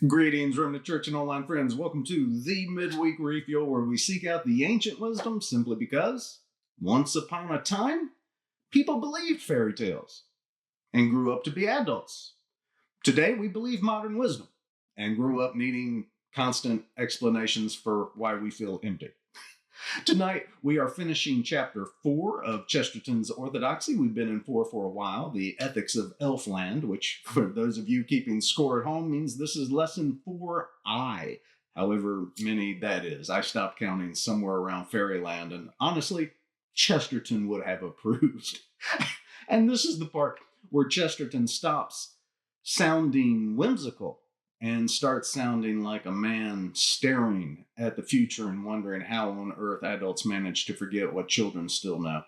Greetings, Remnant Church and online friends. Welcome to the Midweek Refuel, where we seek out the ancient wisdom simply because once upon a time, people believed fairy tales and grew up to be adults. Today, we believe modern wisdom and grew up needing constant explanations for why we feel empty. Tonight, we are finishing Chapter 4 of Chesterton's Orthodoxy. We've been in 4 for a while, the Ethics of Elfland, which, for those of you keeping score at home, means this is Lesson 4I, however many that is. I stopped counting somewhere around Fairyland, and honestly, Chesterton would have approved. And this is the part where Chesterton stops sounding whimsical and starts sounding like a man staring at the future and wondering how on earth adults manage to forget what children still know.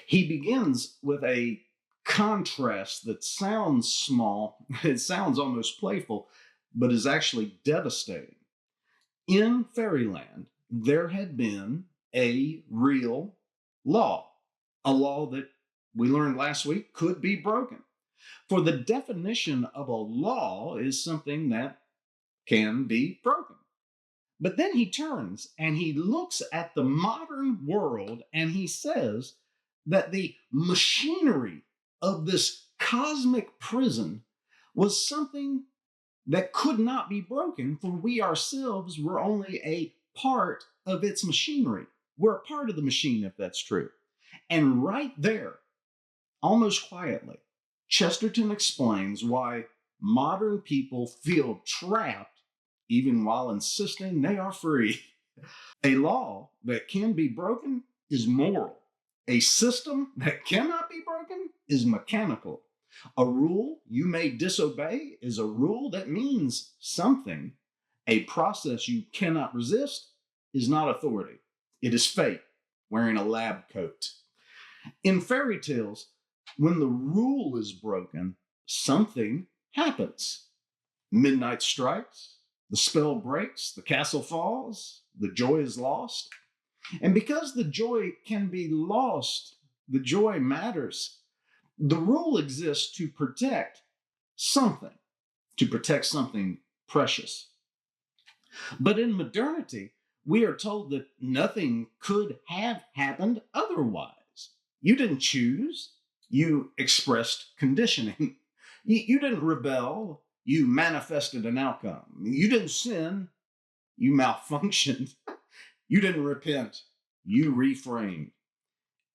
He begins with a contrast that sounds small, it sounds almost playful, but is actually devastating. In Fairyland, there had been a real law, a law that we learned last week could be broken. For the definition of a law is something that can be broken. But then he turns and he looks at the modern world and he says that the machinery of this cosmic prison was something that could not be broken, for we ourselves were only a part of its machinery. We're a part of the machine, if that's true. And right there, almost quietly, Chesterton explains why modern people feel trapped even while insisting they are free. A law that can be broken is moral. A system that cannot be broken is mechanical. A rule you may disobey is a rule that means something. A process you cannot resist is not authority. It is fate wearing a lab coat. In fairy tales, when the rule is broken, something happens. Midnight strikes, the spell breaks, the castle falls, the joy is lost. And because the joy can be lost, the joy matters. The rule exists to protect something precious. But in modernity, we are told that nothing could have happened otherwise. You didn't choose. You expressed conditioning. You didn't rebel. You manifested an outcome. You didn't sin. You malfunctioned. You didn't repent. You reframed.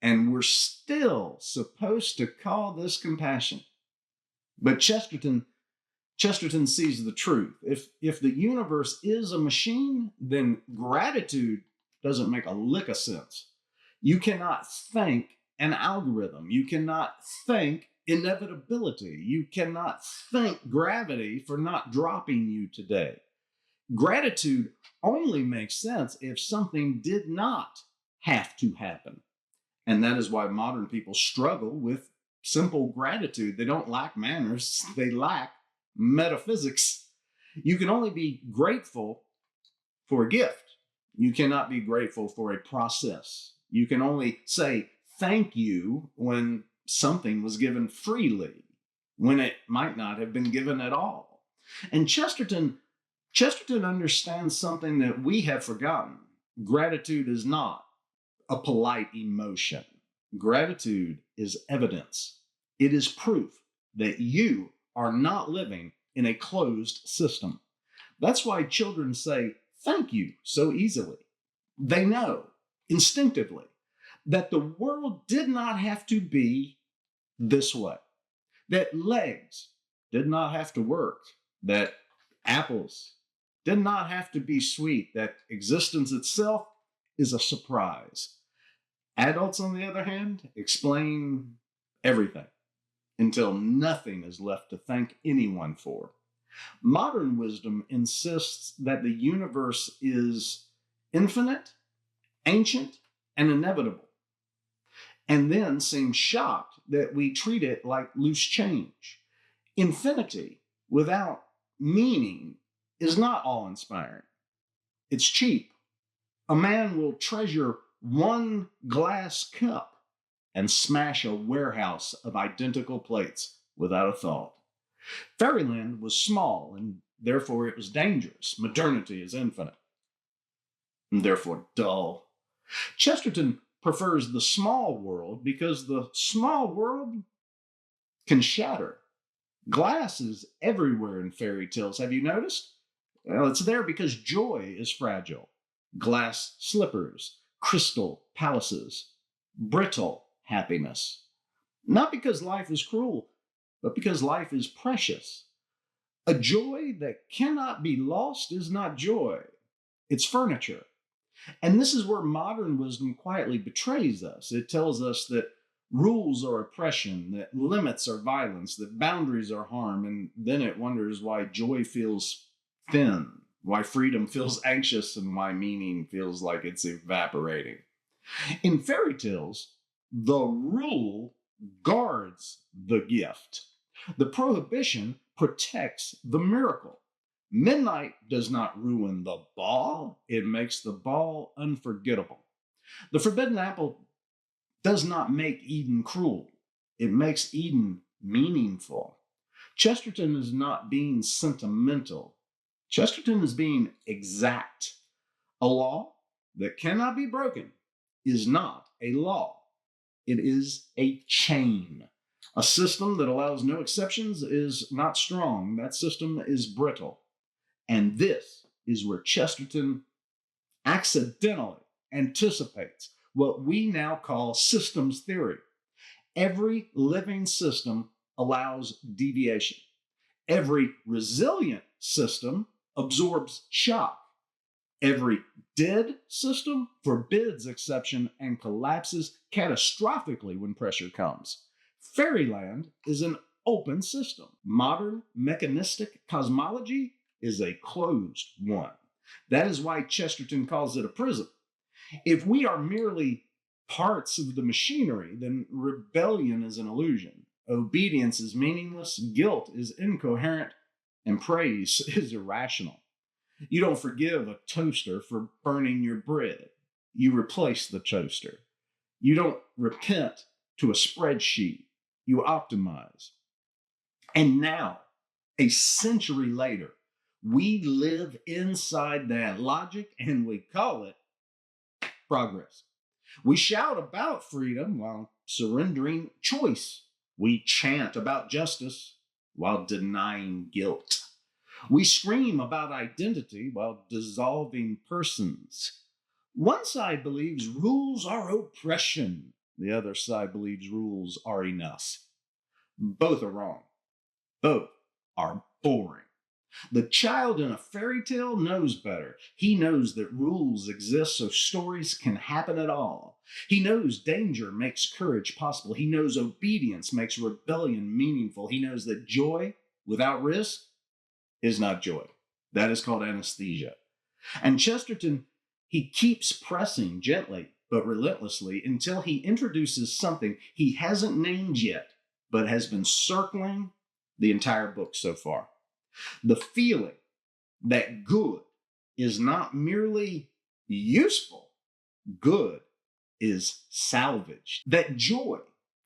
And we're still supposed to call this compassion. But Chesterton sees the truth. If the universe is a machine, then gratitude doesn't make a lick of sense. You cannot thank an algorithm. You cannot thank inevitability. You cannot thank gravity for not dropping you today. Gratitude only makes sense if something did not have to happen. And that is why modern people struggle with simple gratitude. They don't lack manners, they lack metaphysics. You can only be grateful for a gift. You cannot be grateful for a process. You can only say thank you when something was given freely, when it might not have been given at all. And Chesterton understands something that we have forgotten. Gratitude is not a polite emotion. Gratitude is evidence. It is proof that you are not living in a closed system. That's why children say thank you so easily. They know instinctively that the world did not have to be this way, that legs did not have to work, that apples did not have to be sweet, that existence itself is a surprise. Adults, on the other hand, explain everything until nothing is left to thank anyone for. Modern wisdom insists that the universe is infinite, ancient, and inevitable, and then seems shocked that we treat it like loose change. Infinity without meaning is not awe-inspiring. It's cheap. A man will treasure one glass cup and smash a warehouse of identical plates without a thought. Fairyland was small and therefore it was dangerous. Modernity is infinite, and therefore dull. Chesterton prefers the small world because the small world can shatter. Glass is everywhere in fairy tales. Have you noticed? Well, it's there because joy is fragile. Glass slippers, crystal palaces, brittle happiness. Not because life is cruel, but because life is precious. A joy that cannot be lost is not joy, it's furniture. And this is where modern wisdom quietly betrays us. It tells us that rules are oppression, that limits are violence, that boundaries are harm, and then it wonders why joy feels thin, why freedom feels anxious, and why meaning feels like it's evaporating. In fairy tales, the rule guards the gift. The prohibition protects the miracle. Midnight does not ruin the ball, it makes the ball unforgettable. The forbidden apple does not make Eden cruel, it makes Eden meaningful. Chesterton is not being sentimental, Chesterton is being exact. A law that cannot be broken is not a law, it is a chain. A system that allows no exceptions is not strong, that system is brittle. And this is where Chesterton accidentally anticipates what we now call systems theory. Every living system allows deviation. Every resilient system absorbs shock. Every dead system forbids exception and collapses catastrophically when pressure comes. Fairyland is an open system. Modern mechanistic cosmology is a closed one. That is why Chesterton calls it a prison. If we are merely parts of the machinery, then rebellion is an illusion. Obedience is meaningless, guilt is incoherent, and praise is irrational. You don't forgive a toaster for burning your bread. You replace the toaster. You don't repent to a spreadsheet. You optimize. And now, a century later, we live inside that logic and we call it progress. We shout about freedom while surrendering choice. We chant about justice while denying guilt. We scream about identity while dissolving persons. One side believes rules are oppression. The other side believes rules are enough. Both are wrong. Both are boring. The child in a fairy tale knows better. He knows that rules exist so stories can happen at all. He knows danger makes courage possible. He knows obedience makes rebellion meaningful. He knows that joy without risk is not joy. That is called anesthesia. And Chesterton, he keeps pressing gently but relentlessly until he introduces something he hasn't named yet, but has been circling the entire book so far. The feeling that good is not merely useful, good is salvaged. That joy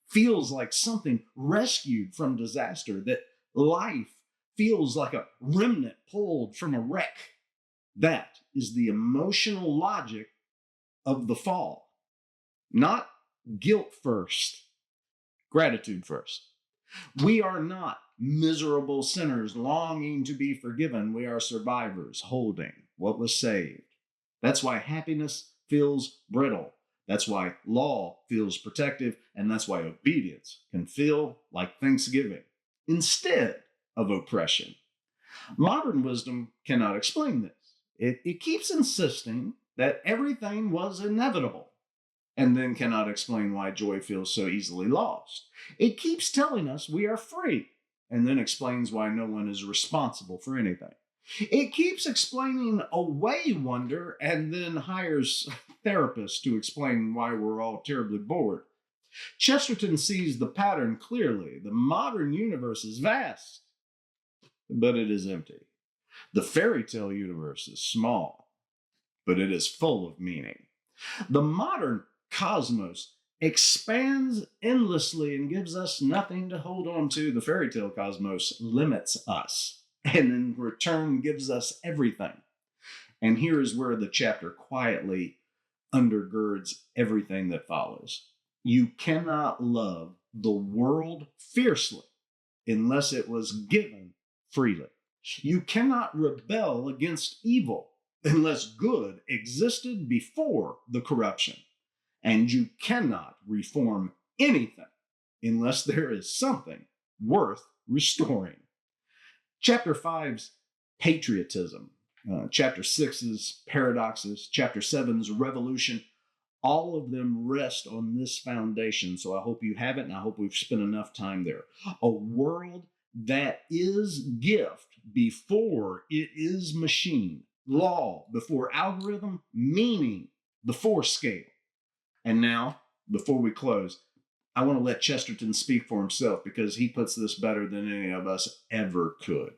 feels like something rescued from disaster, that life feels like a remnant pulled from a wreck. That is the emotional logic of the fall. Not guilt first, gratitude first. We are not miserable sinners longing to be forgiven. We are survivors holding what was saved. That's why happiness feels brittle. That's why law feels protective. And that's why obedience can feel like thanksgiving instead of oppression. Modern wisdom cannot explain this. It keeps insisting that everything was inevitable, and then cannot explain why joy feels so easily lost. It keeps telling us we are free, and then explains why no one is responsible for anything. It keeps explaining away wonder, and then hires therapists to explain why we're all terribly bored. Chesterton sees the pattern clearly. The modern universe is vast, but it is empty. The fairy tale universe is small, but it is full of meaning. The modern cosmos expands endlessly and gives us nothing to hold on to. The fairy tale cosmos limits us. and in return gives us everything. And here is where the chapter quietly undergirds everything that follows. You cannot love the world fiercely unless it was given freely. You cannot rebel against evil unless good existed before the corruption. And you cannot reform anything unless there is something worth restoring. Chapter 5's patriotism, Chapter 6's paradoxes, Chapter 7's revolution, all of them rest on this foundation. So I hope you have it, and I hope we've spent enough time there. A world that is gift before it is machine, law before algorithm, meaning before scale. And now, before we close, I want to let Chesterton speak for himself because he puts this better than any of us ever could.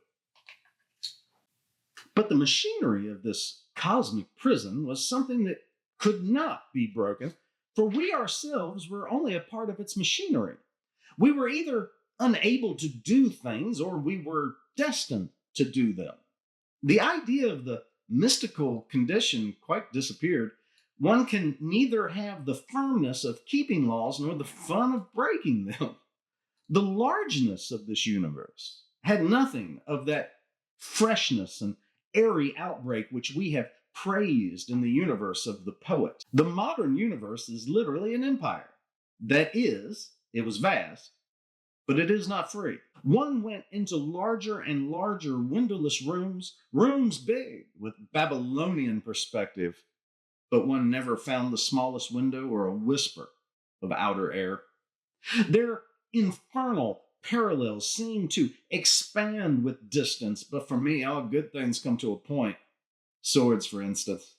But the machinery of this cosmic prison was something that could not be broken, for we ourselves were only a part of its machinery. We were either unable to do things or we were destined to do them. The idea of the mystical condition quite disappeared. One can neither have the firmness of keeping laws nor the fun of breaking them. The largeness of this universe had nothing of that freshness and airy outbreak which we have praised in the universe of the poet. The modern universe is literally an empire. That is, it was vast, but it is not free. One went into larger and larger windowless rooms, rooms big with Babylonian perspective, but one never found the smallest window or a whisper of outer air. Their infernal parallels seem to expand with distance, but for me, all good things come to a point. Swords, for instance.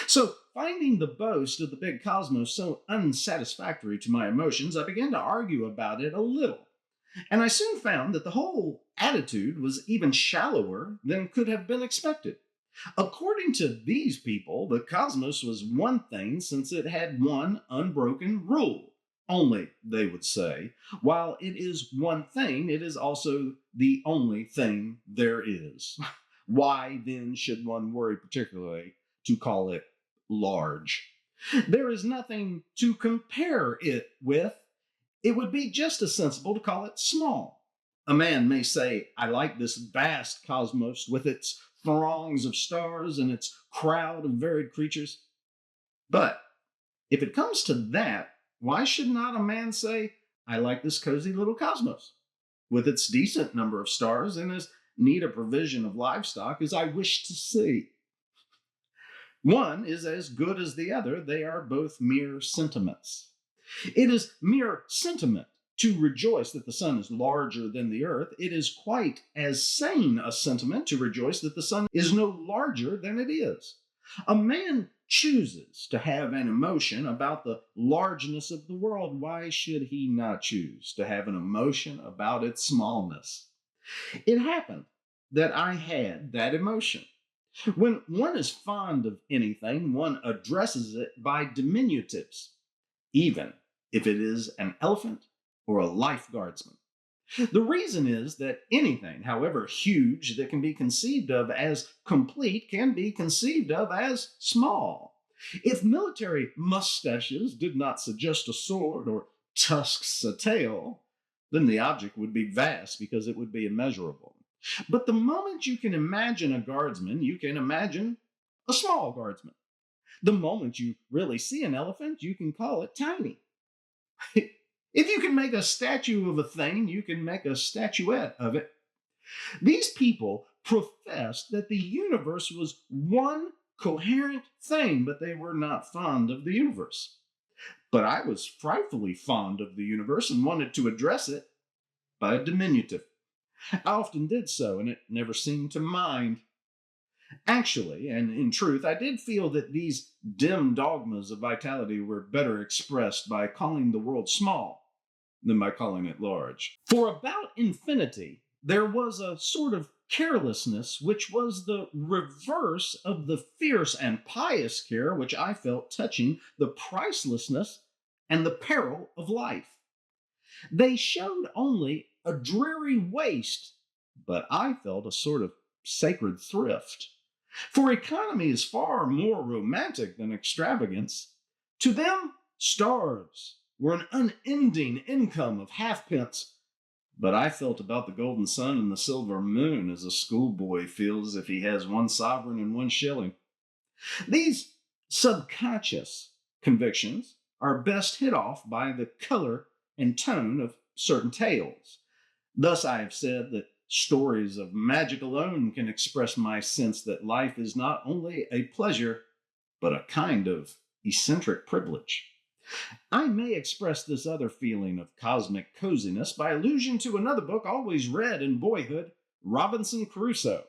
So, finding the boast of the big cosmos so unsatisfactory to my emotions, I began to argue about it a little. And I soon found that the whole attitude was even shallower than could have been expected. According to these people, the cosmos was one thing since it had one unbroken rule. Only, they would say, while it is one thing, it is also the only thing there is. Why then should one worry particularly to call it large? There is nothing to compare it with. It would be just as sensible to call it small. A man may say, I like this vast cosmos with its throngs of stars and its crowd of varied creatures. But if it comes to that, why should not a man say, I like this cozy little cosmos with its decent number of stars and as neat a provision of livestock as I wish to see? One is as good as the other. They are both mere sentiments. It is mere sentiment to rejoice that the sun is larger than the earth. It is quite as sane a sentiment to rejoice that the sun is no larger than it is. A man chooses to have an emotion about the largeness of the world. Why should he not choose to have an emotion about its smallness? It happened that I had that emotion. When one is fond of anything, one addresses it by diminutives, even if it is an elephant or a life guardsman. The reason is that anything, however huge, that can be conceived of as complete can be conceived of as small. If military mustaches did not suggest a sword or tusks a tail, then the object would be vast because it would be immeasurable. But the moment you can imagine a guardsman, you can imagine a small guardsman. The moment you really see an elephant, you can call it tiny. If you can make a statue of a thing, you can make a statuette of it. These people professed that the universe was one coherent thing, but they were not fond of the universe. But I was frightfully fond of the universe and wanted to address it by a diminutive. I often did so, and it never seemed to mind. Actually, and in truth, I did feel that these dim dogmas of vitality were better expressed by calling the world small than by calling it large. For about infinity, there was a sort of carelessness which was the reverse of the fierce and pious care which I felt touching the pricelessness and the peril of life. They showed only a dreary waste but I felt a sort of sacred thrift. For economy is far more romantic than extravagance. To them, stars were an unending income of halfpence, but I felt about the golden sun and the silver moon as a schoolboy feels if he has 1 sovereign and 1 shilling. These subconscious convictions are best hit off by the color and tone of certain tales. Thus, I have said that stories of magic alone can express my sense that life is not only a pleasure, but a kind of eccentric privilege. I may express this other feeling of cosmic coziness by allusion to another book always read in boyhood, Robinson Crusoe,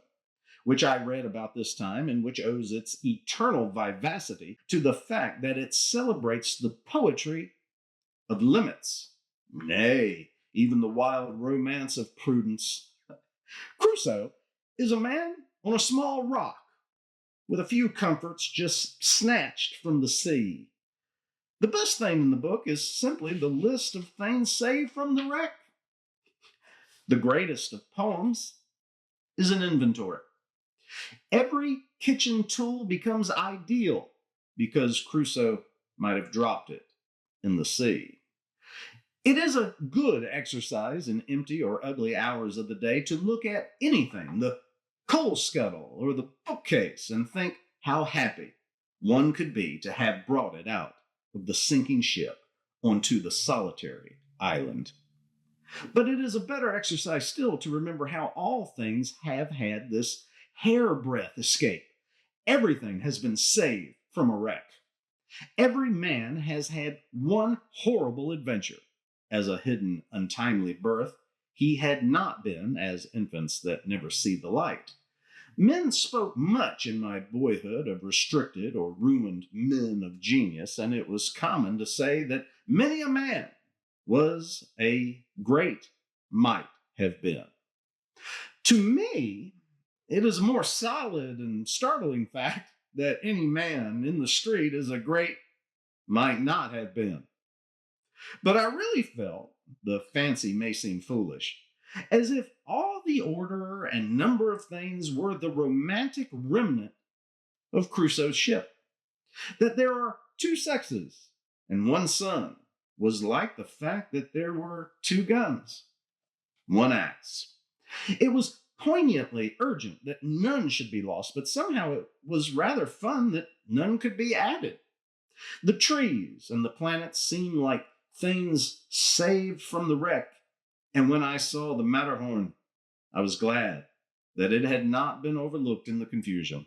which I read about this time and which owes its eternal vivacity to the fact that it celebrates the poetry of limits, nay, even the wild romance of prudence. Crusoe is a man on a small rock with a few comforts just snatched from the sea. The best thing in the book is simply the list of things saved from the wreck. The greatest of poems is an inventory. Every kitchen tool becomes ideal because Crusoe might have dropped it in the sea. It is a good exercise in empty or ugly hours of the day to look at anything, the coal scuttle or the bookcase, and think how happy one could be to have brought it out of the sinking ship onto the solitary island. But it is a better exercise still to remember how all things have had this hairbreadth escape. Everything has been saved from a wreck. Every man has had one horrible adventure. As a hidden, untimely birth, he had not been as infants that never see the light. Men spoke much in my boyhood of restricted or ruined men of genius, and it was common to say that many a man was a great might have been. To me, it is a more solid and startling fact that any man in the street is a great might not have been. But I really felt, the fancy may seem foolish, as if all the order and number of things were the romantic remnant of Crusoe's ship. That there are 2 sexes and 1 sun was like the fact that there were 2 guns, 1 axe. It was poignantly urgent that none should be lost, but somehow it was rather fun that none could be added. The trees and the planets seemed like things saved from the wreck, and when I saw the Matterhorn, I was glad that it had not been overlooked in the confusion.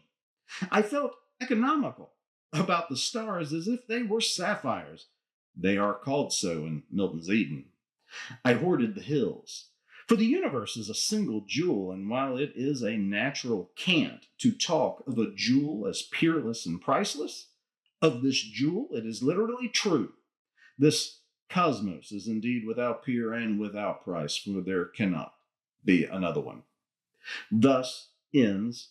I felt economical about the stars as if they were sapphires. They are called so in Milton's Eden. I hoarded the hills, for the universe is a single jewel, and while it is a natural cant to talk of a jewel as peerless and priceless, of this jewel it is literally true. This cosmos is indeed without peer and without price, for there cannot be another one. Thus ends,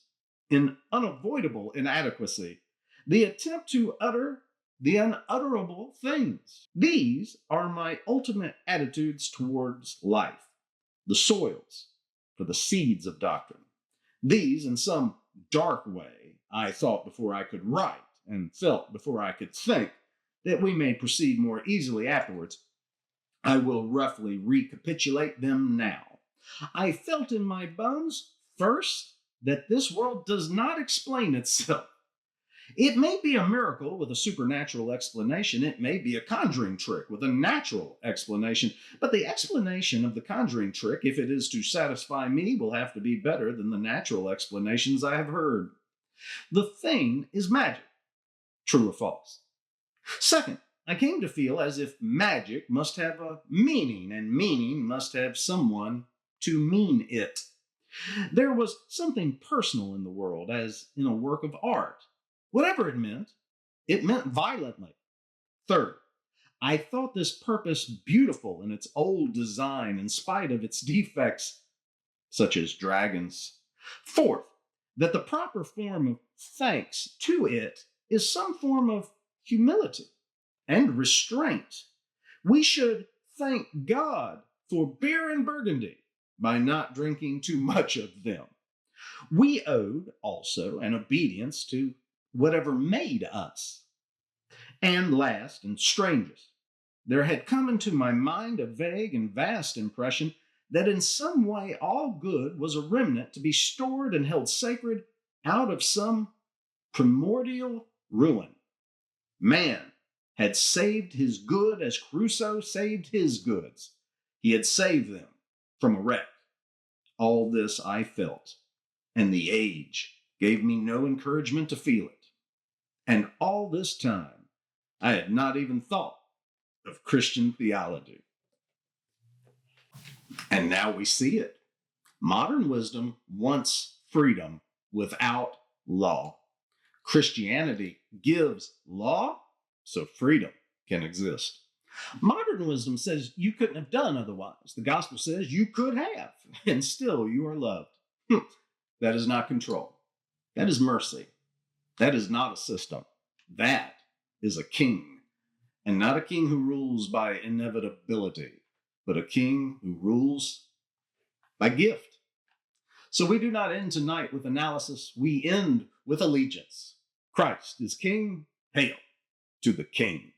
in unavoidable inadequacy, the attempt to utter the unutterable things. These are my ultimate attitudes towards life, the soils for the seeds of doctrine. These, in some dark way, I thought before I could write, and felt before I could think, that we may proceed more easily afterwards. I will roughly recapitulate them now. I felt in my bones, first, that this world does not explain itself. It may be a miracle with a supernatural explanation. It may be a conjuring trick with a natural explanation. But the explanation of the conjuring trick, if it is to satisfy me, will have to be better than the natural explanations I have heard. The thing is magic. True or false? Second, I came to feel as if magic must have a meaning, and meaning must have someone to mean it. There was something personal in the world, as in a work of art. Whatever it meant violently. Third, I thought this purpose beautiful in its old design in spite of its defects, such as dragons. Fourth, that the proper form of thanks to it is some form of humility and restraint. We should thank God for beer and burgundy, by not drinking too much of them. We owed also an obedience to whatever made us. And last and strangest, there had come into my mind a vague and vast impression that in some way all good was a remnant to be stored and held sacred out of some primordial ruin. Man had saved his good as Crusoe saved his goods. He had saved them from a wreck. All this I felt, and the age gave me no encouragement to feel it. And all this time, I had not even thought of Christian theology. And now we see it. Modern wisdom wants freedom without law. Christianity gives law so freedom can exist. Modern wisdom says you couldn't have done otherwise. The gospel says you could have, and still you are loved. That is not control. That is mercy. That is not a system. That is a king. And not a king who rules by inevitability, but a king who rules by gift. So we do not end tonight with analysis. We end with allegiance. Christ is king. Hail to the king.